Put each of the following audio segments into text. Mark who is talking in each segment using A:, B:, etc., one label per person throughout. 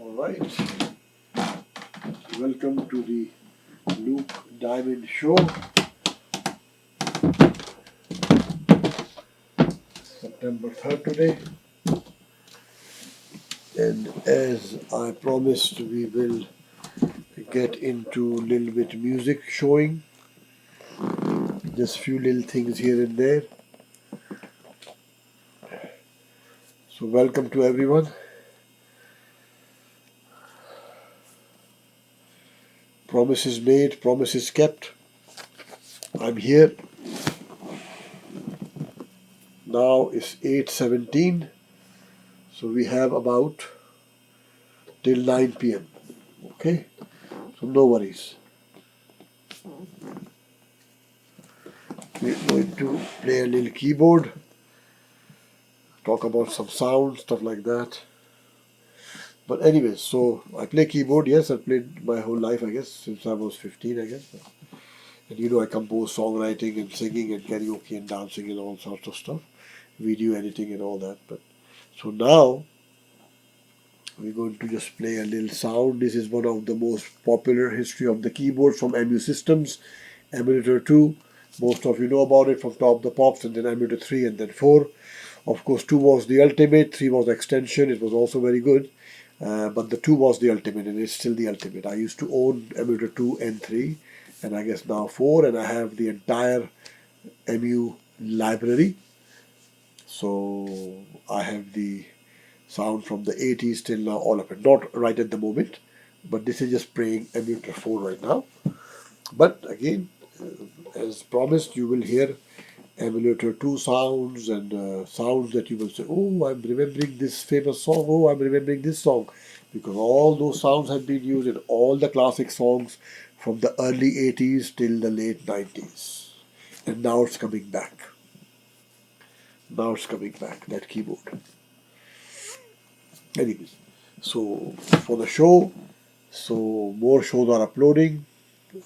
A: Alright, welcome to the Luke Diamond Show. September 3rd today. And as I promised, we will get into a little bit music showing. Just few little things here and there. So welcome to everyone. Promises made, promises kept. I'm here. Now it's 8:17. So we have about till 9 p.m. Okay? So no worries. We're going to play a little keyboard, talk about some sound, stuff like that. But anyways, so I play keyboard. Yes, I played my whole life, I guess, since I was 15, I guess. And you know, I compose songwriting and singing and karaoke and dancing and all sorts of stuff, video editing and all that. But so now we're going to just play a little sound. This is one of the most popular history of the keyboard from MU Systems, Emulator 2. Most of you know about it from Top the Pops, and then Emulator 3 and then 4. Of course, 2 was the ultimate, 3 was the extension. It was also very good. But the 2 was the ultimate, and it's still the ultimate. I used to own Emulator 2 and 3, and I guess now 4, and I have the entire MU library. So I have the sound from the 80s till now, all of it. Not right at the moment, but this is just playing Emulator 4 right now. But again, as promised, you will hear Emulator 2 sounds and sounds that you will say, oh, I'm remembering this famous song, oh, I'm remembering this song. Because all those sounds have been used in all the classic songs from the early 80s till the late 90s. And now it's coming back. Now it's coming back, that keyboard. Anyways, so for the show, so more shows are uploading.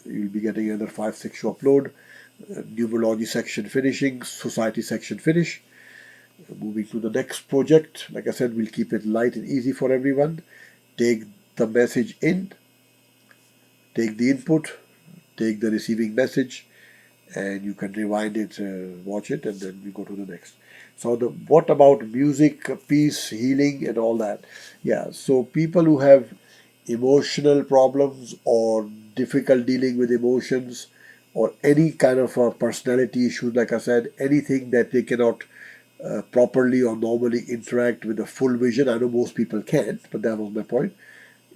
A: You'll be getting another 5-6 show upload. Numerology section finishing, society section finish. Moving to the next project. Like I said, we'll keep it light and easy for everyone. Take the message in, take the input, take the receiving message, and you can rewind it, watch it, and then we go to the next. So what about music, peace, healing, and all that? Yeah, so people who have emotional problems or difficult dealing with emotions or any kind of personality issues, like I said, anything that they cannot properly or normally interact with a full vision. I know most people can't, but that was my point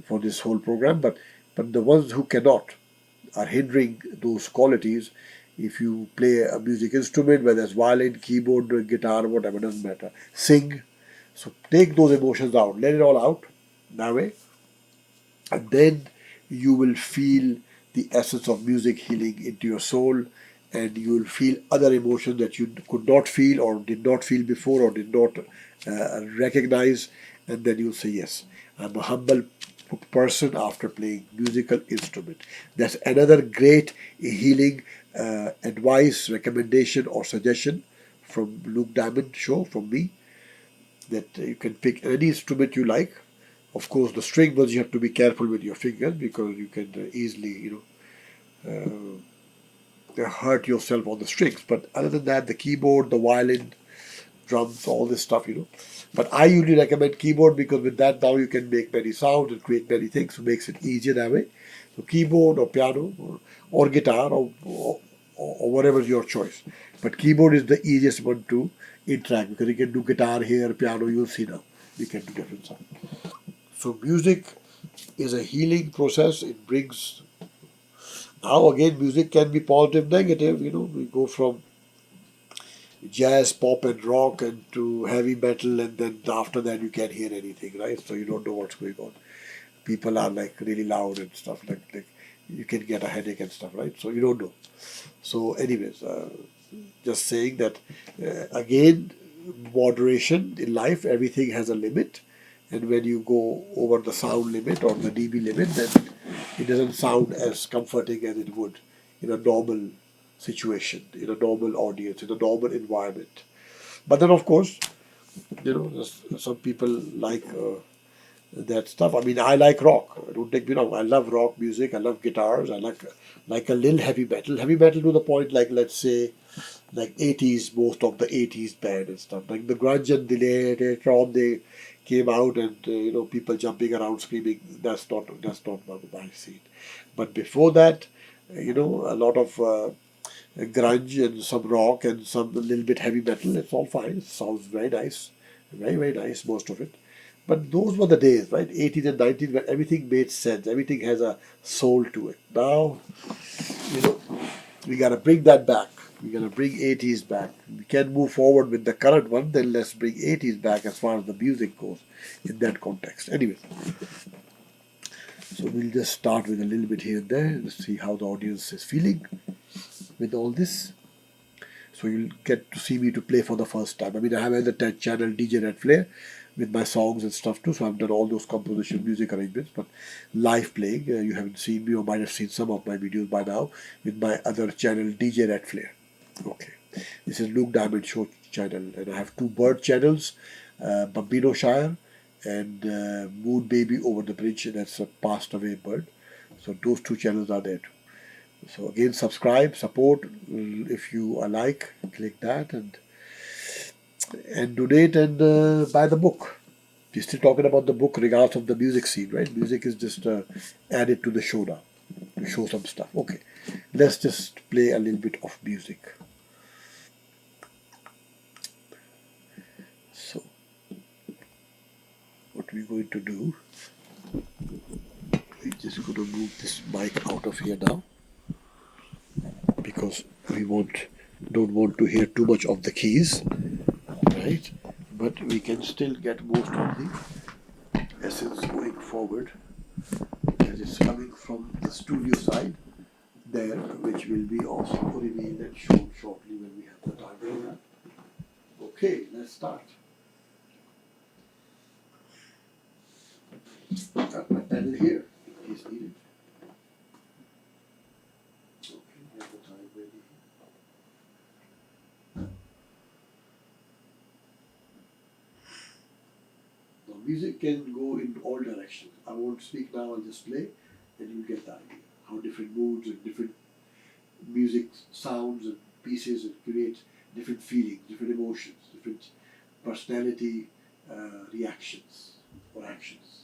A: for this whole program. But the ones who cannot are hindering those qualities. If you play a music instrument, whether it's violin, keyboard, guitar, whatever, doesn't matter. Sing. So take those emotions out, let it all out that way, and then you will feel the essence of music healing into your soul, and you will feel other emotions that you could not feel or did not feel before or did not recognize, and then you'll say, yes, I'm a humble person after playing musical instrument. That's another great healing advice, recommendation or suggestion from Luke Diamond Show, from me, that you can pick any instrument you like. Of course, the string ones you have to be careful with your fingers because you can easily, hurt yourself on the strings. But other than that, the keyboard, the violin, drums, all this stuff. But I usually recommend keyboard because with that now you can make many sounds and create many things, so it makes it easier that way. So keyboard or piano or guitar or whatever is your choice. But keyboard is the easiest one to interact because you can do guitar here, piano, you'll see now. You can do different sounds. So music is a healing process. It brings, now again, music can be positive, negative. We go from jazz, pop, and rock, and to heavy metal, and then after that you can't hear anything, right? So you don't know what's going on. People are like really loud and stuff, like you can get a headache and stuff, right? So you don't know. So, anyways, just saying that again, moderation in life. Everything has a limit, and when you go over the sound limit or the dB limit, then it doesn't sound as comforting as it would in a normal situation, in a normal audience, in a normal environment. But then, of course, some people like that stuff. I mean, I like rock. Don't take me wrong. I love rock music. I love guitars. I like a little heavy metal. Heavy metal to the point, like, let's say, like 80s, most of the 80s band and stuff. Like the grunge and the later on they came out and people jumping around screaming. That's not my scene. But before that, a lot of grunge and some rock and some a little bit heavy metal. It's all fine. It sounds very nice, very very nice. Most of it. But those were the days, right? 80s and 90s, where everything made sense. Everything has a soul to it. Now, you know, we gotta bring that back. We gotta bring 80s back. We can move forward with the current one, then let's bring 80s back as far as the music goes in that context. Anyway, so we'll just start with a little bit here and there. Let's see how the audience is feeling with all this. So you'll get to see me to play for the first time. I mean, I have another channel, DJ REDFLARE, with my songs and stuff too. So I've done all those composition, music arrangements, but live playing, you haven't seen me or might have seen some of my videos by now with my other channel, DJ REDFLARE. Okay, this is Luke Diamond Show channel, and I have two bird channels, Bambino Shire and Moon Baby Over the Bridge. That's a passed away bird. So those two channels are there too. So again, subscribe, support if you like, click that and donate and buy the book. We're still talking about the book regardless of the music scene, right? Music is just added to the show now to show some stuff. Okay, let's just play a little bit of music. So, what we're going to do, we're just going to move this mic out of here now, because we don't want to hear too much of the keys, right? But we can still get most of the essence going forward, as it's coming from the studio side there, which will be also revealed and shown shortly when we have the time for that. Okay, let's start. Got my pedal here in case needed. Okay, have the time ready. Now, music can go in all directions. I won't speak now, I'll just play, and you get the idea. How different moods and different music sounds and pieces and create different feelings, different emotions, different personality reactions or actions.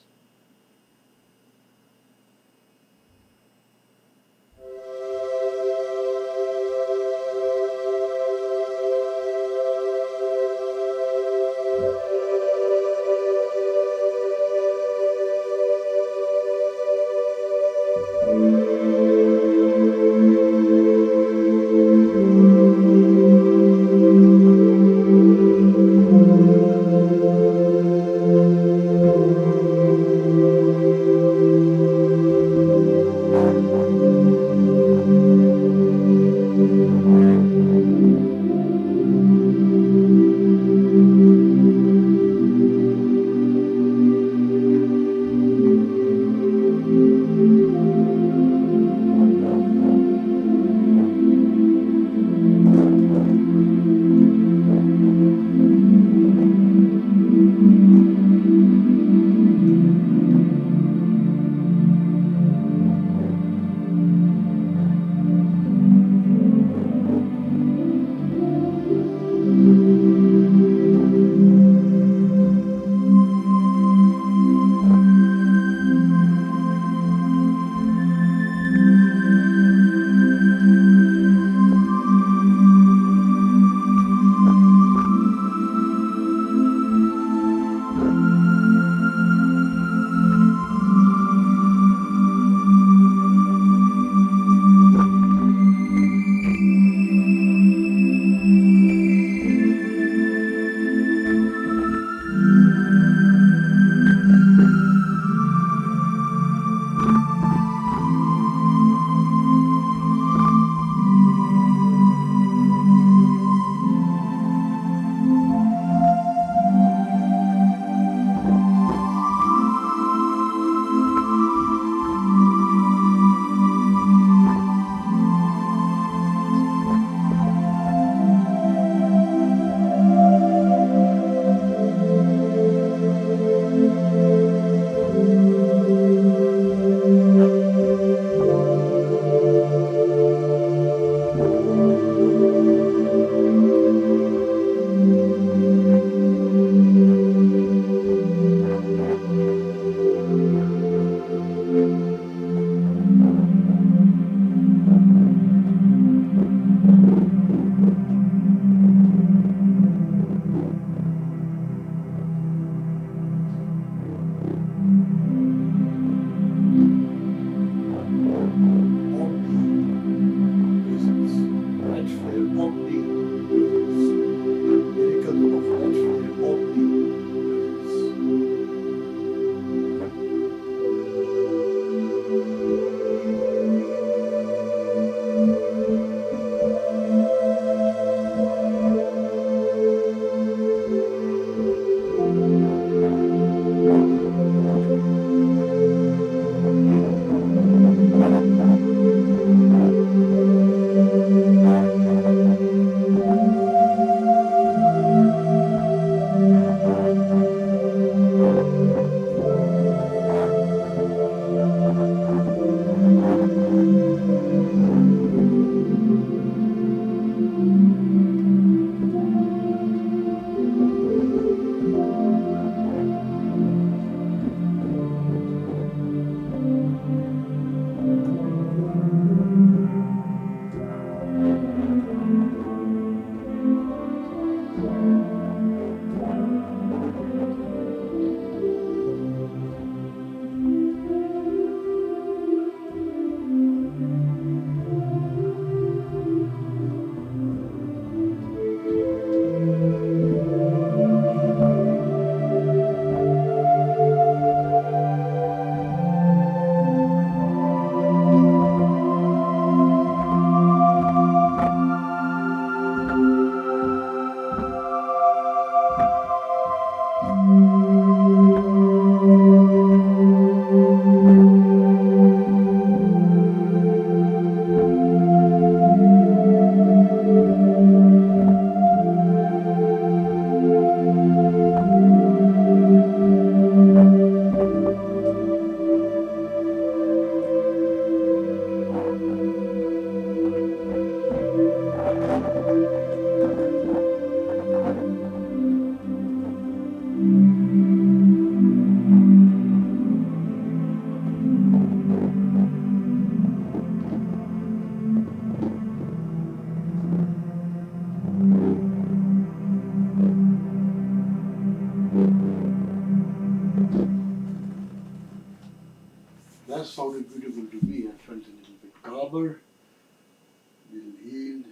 A: healed,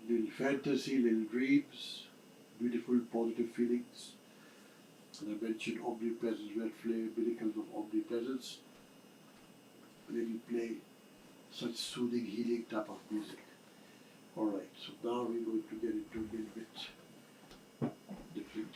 A: little fantasy, little dreams, beautiful positive feelings. And I mentioned omnipresence, red flare, miracles of omnipresence. And it will play such soothing, healing type of music. Alright, so now we're going to get into a little bit different.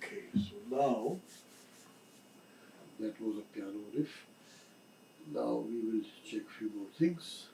A: Okay, so now that was a piano riff. Now we will check a few more things.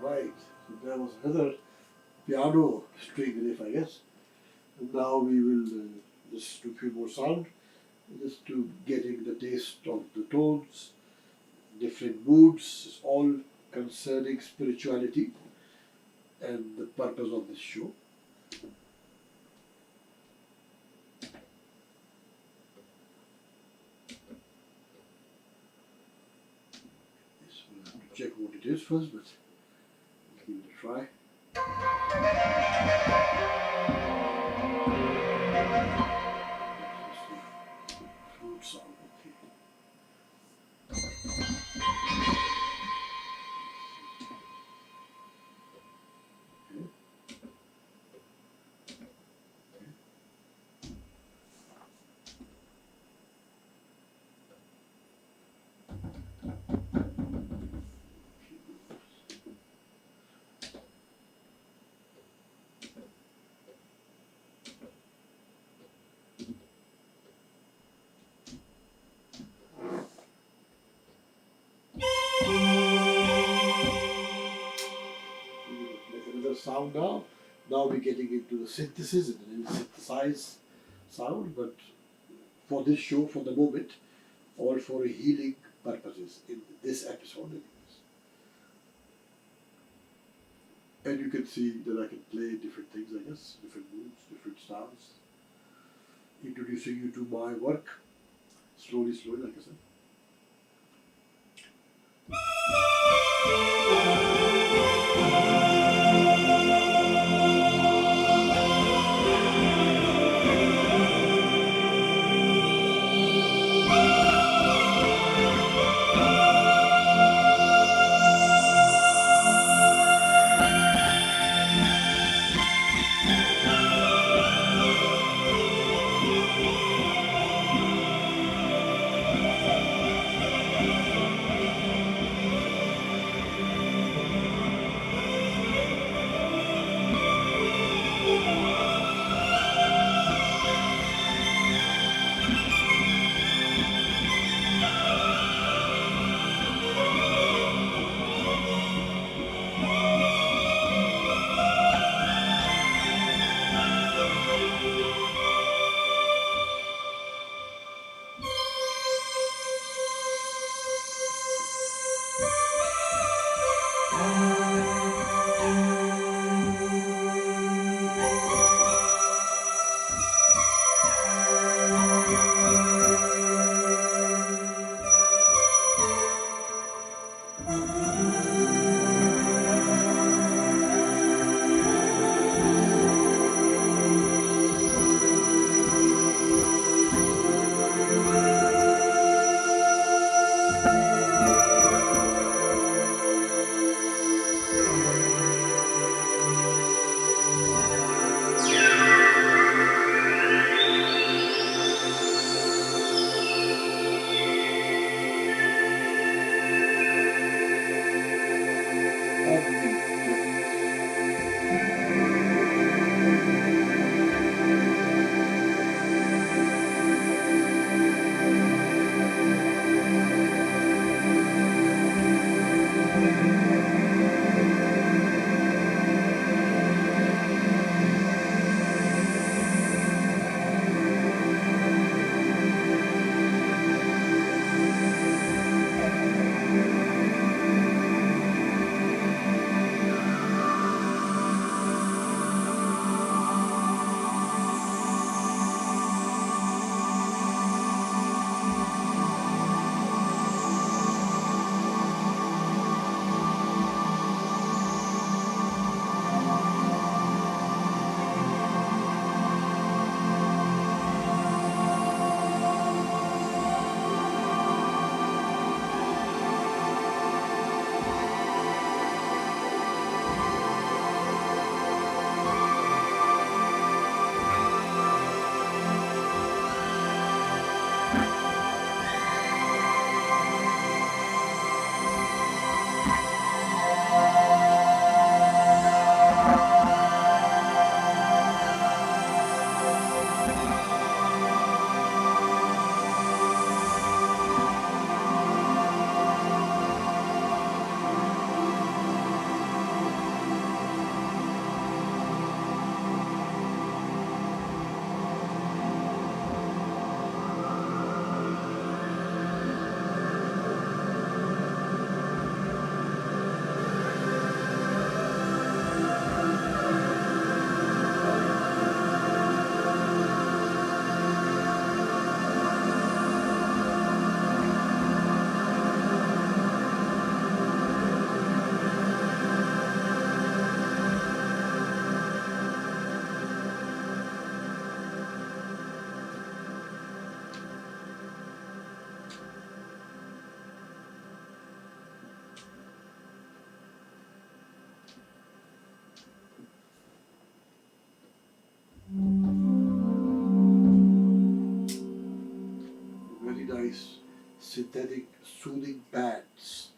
A: Right, so there was another piano string riff, I guess. And now we will just do a few more sound, just to getting the taste of the tones, different moods, all concerning spirituality and the purpose of this show. it is first, but we'll give it a try. Flute sound, okay. Another sound now. Now we're getting into the synthesis and then we'll synthesize sound, but for this show, for the moment, all for healing purposes in this episode anyways. And you can see that I can play different things, I guess, different moods, different styles. Introducing you to my work, slowly, like I said. synthetic soothing pads.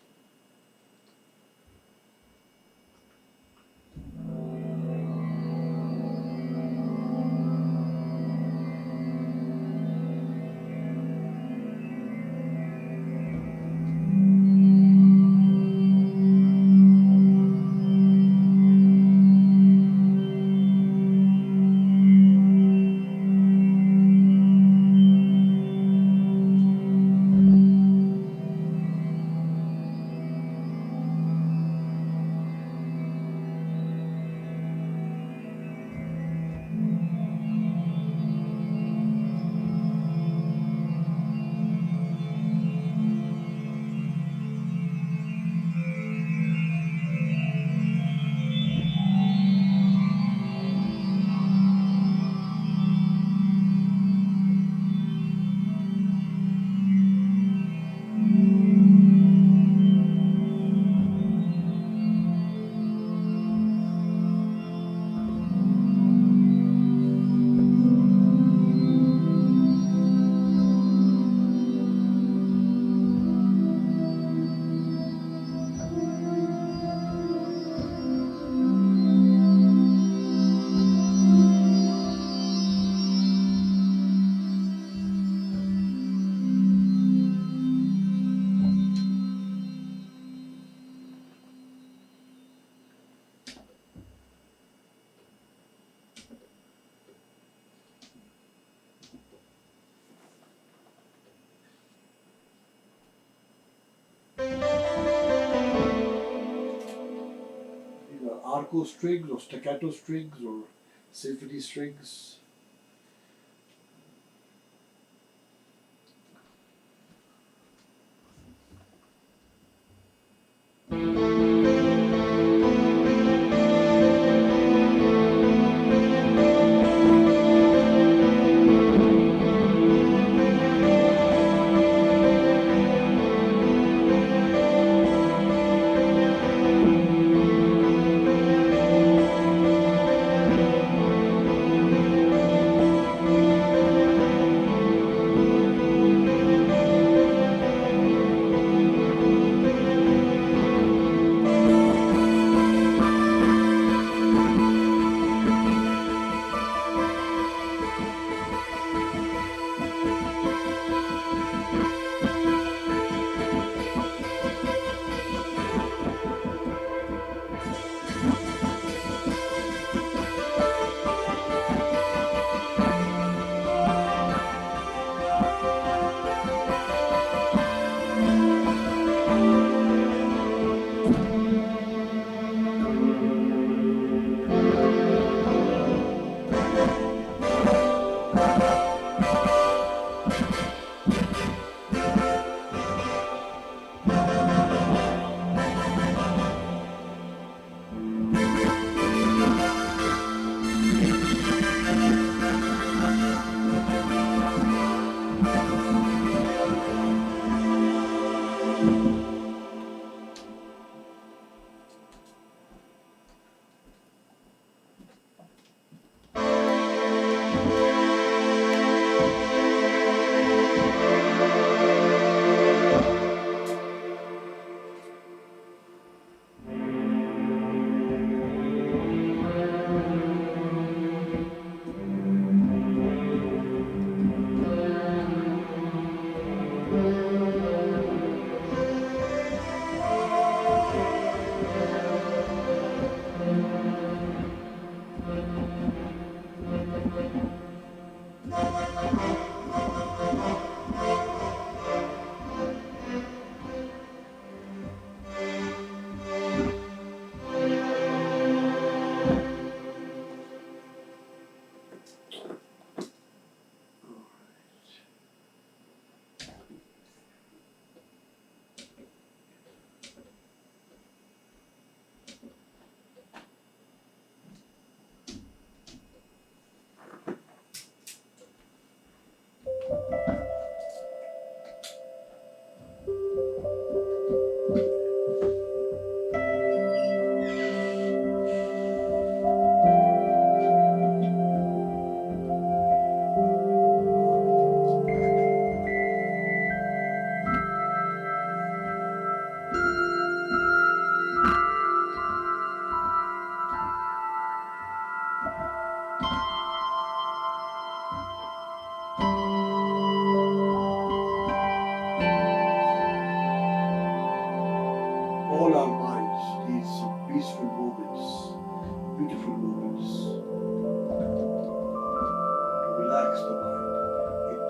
A: These are arco strings or staccato strings or symphony strings.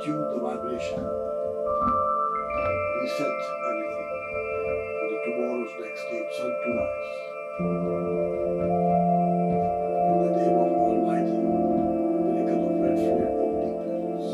A: tune the vibration, reset everything for the tomorrow's next state, sun to rise. In the name of Almighty, miracle of red flare, omnipresence.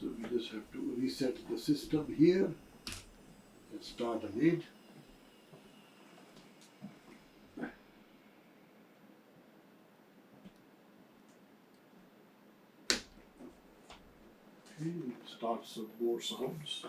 A: So we just have to reset the system here and start again. Okay, start some more sounds.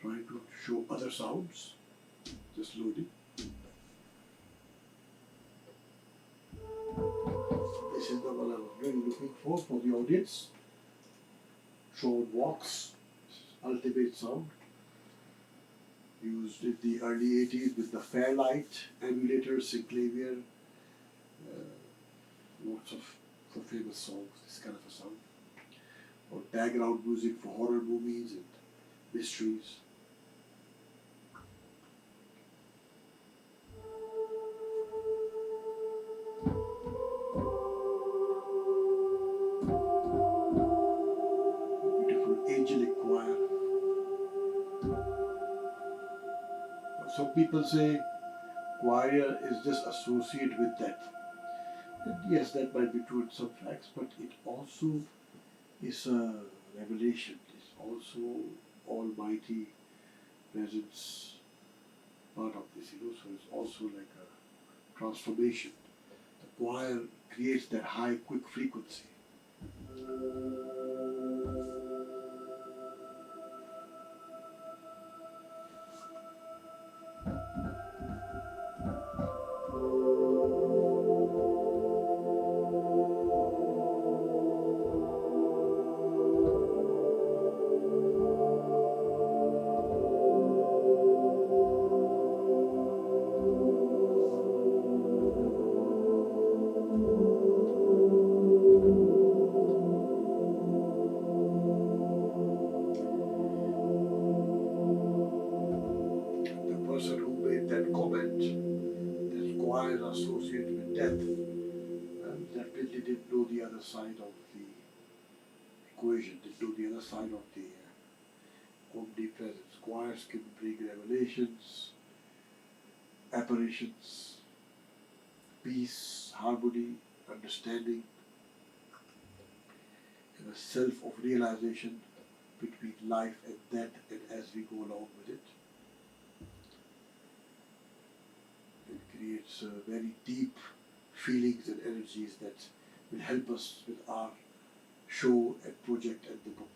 A: trying to show other sounds. Just loading. This is the one I was really looking for the audience. Show walks, ultimate sound. Used in the early 80s with the Fairlight, Emulator, Synclavier, lots of famous songs, this kind of a sound. Or background music for horror movies and mysteries. Beautiful angelic choir. Some people say choir is just associated with death. And yes, that might be true in some facts, but it also is a revelation. It's also Almighty presence part of this, so it's also like a transformation. The choir creates that high, quick frequency. Person who made that comment that choirs are associated with death, definitely didn't know the other side of the equation, didn't know the other side of the omnipresence. Choirs can bring revelations, apparitions, peace, harmony, understanding, and a self of realization between life and death, and as we go along with it. It creates very deep feelings and energies that will help us with our show and project and the book.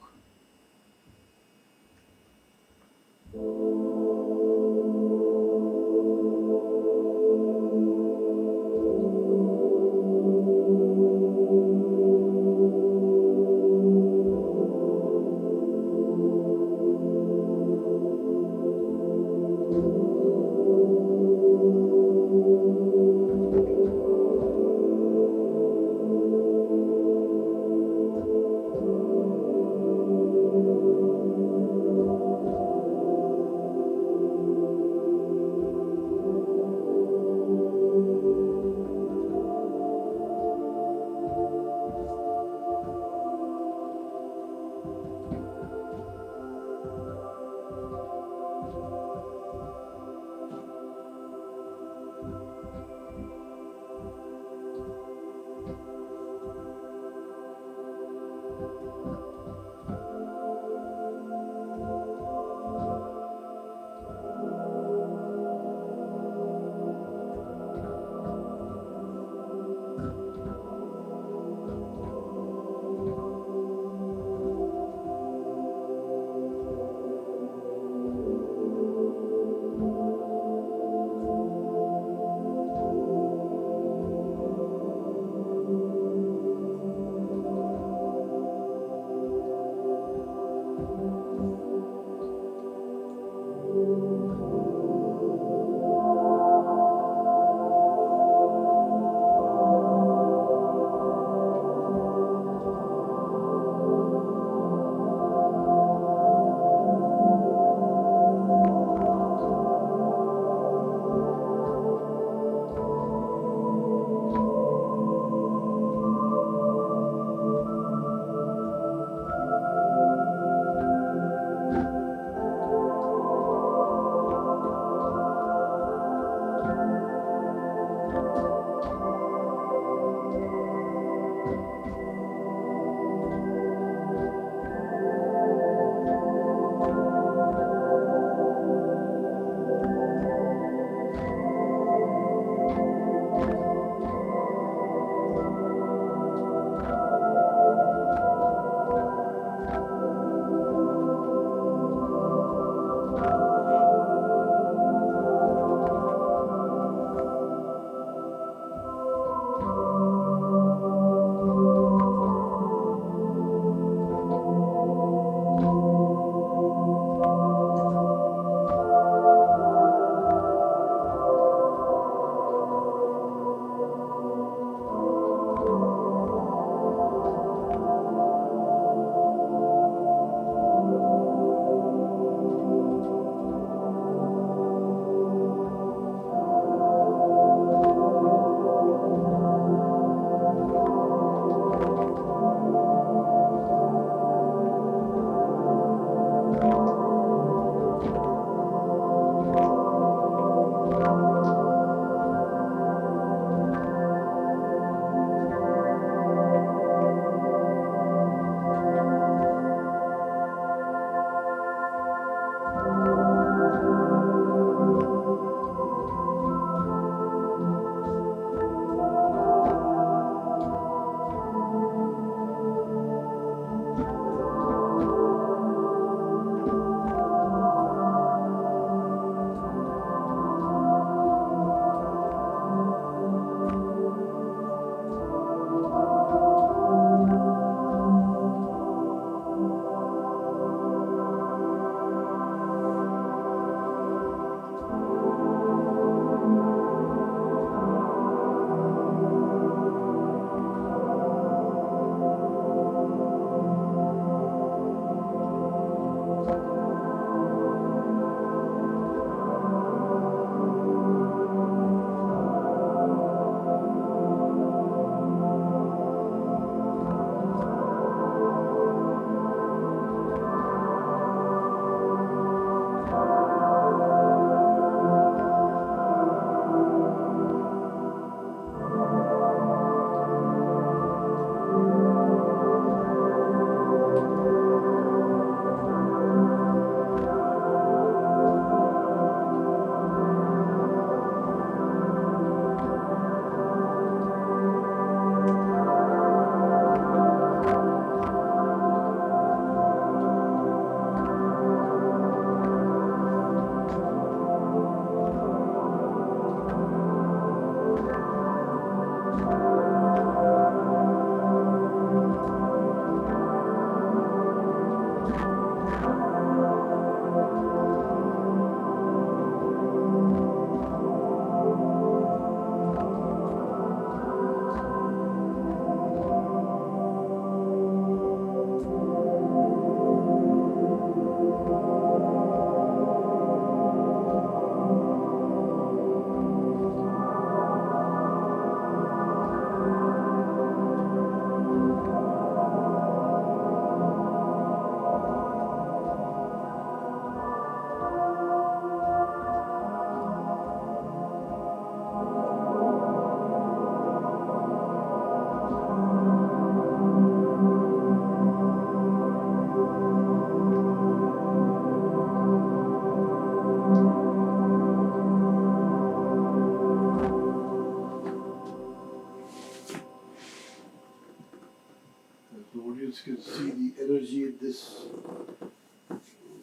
A: energy in this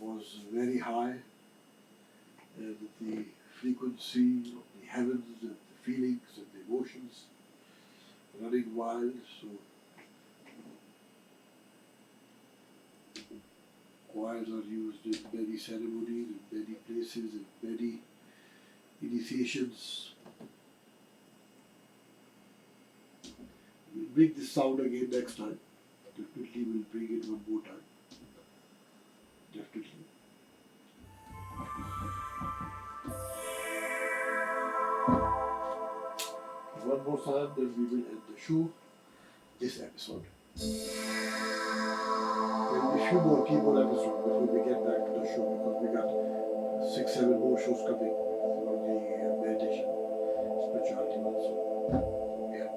A: was very high, and the frequency of the heavens and the feelings and the emotions running wild. So choirs are used in many ceremonies, in many places, in many initiations. We'll bring this sound again next time. Definitely we'll bring it one more time. Definitely. One more time, then we will end the show, this episode. There will be a few more keyboard episodes before we get back to the show, because we got 6-7 more shows coming for the meditation, spirituality one. So we have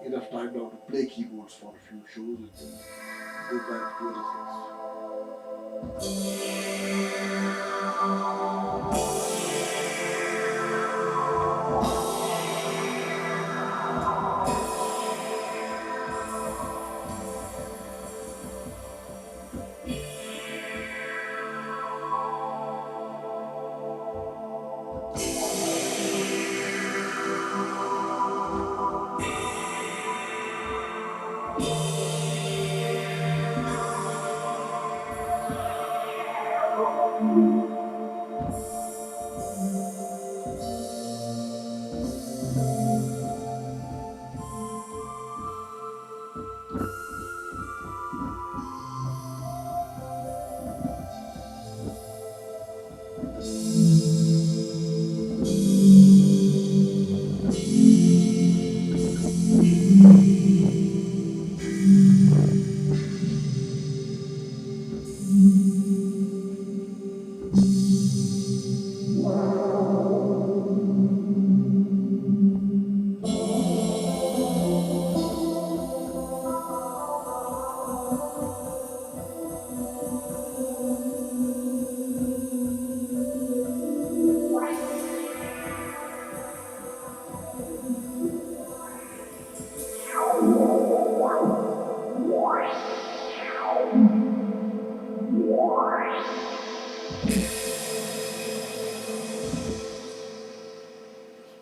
A: enough time now to play keyboards for a few shows and then go back to other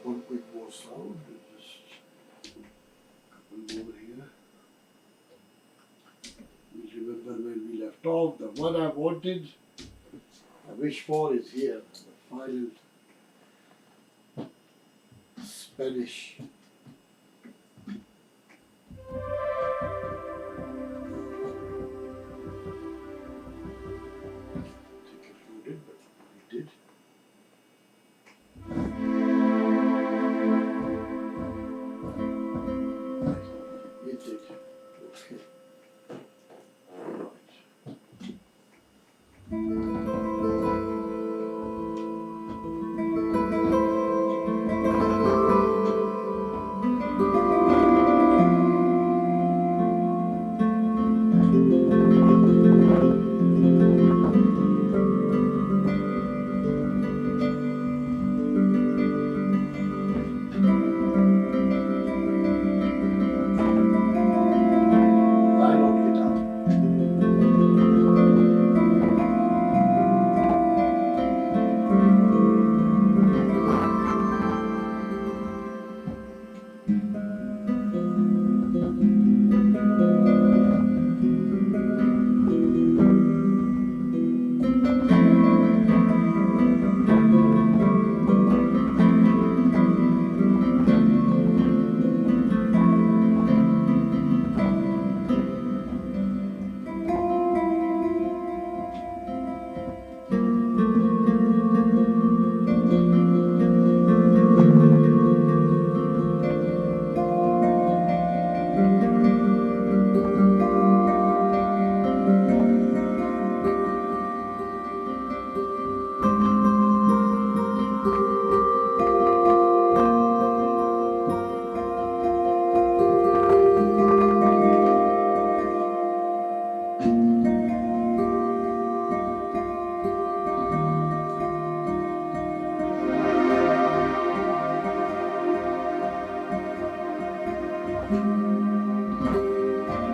A: one quick more sound, just a couple more here. We remember when we left off. The one I wanted, I wish for, is here. The final Spanish. Think it loaded, but it did. It did. Okay. Right.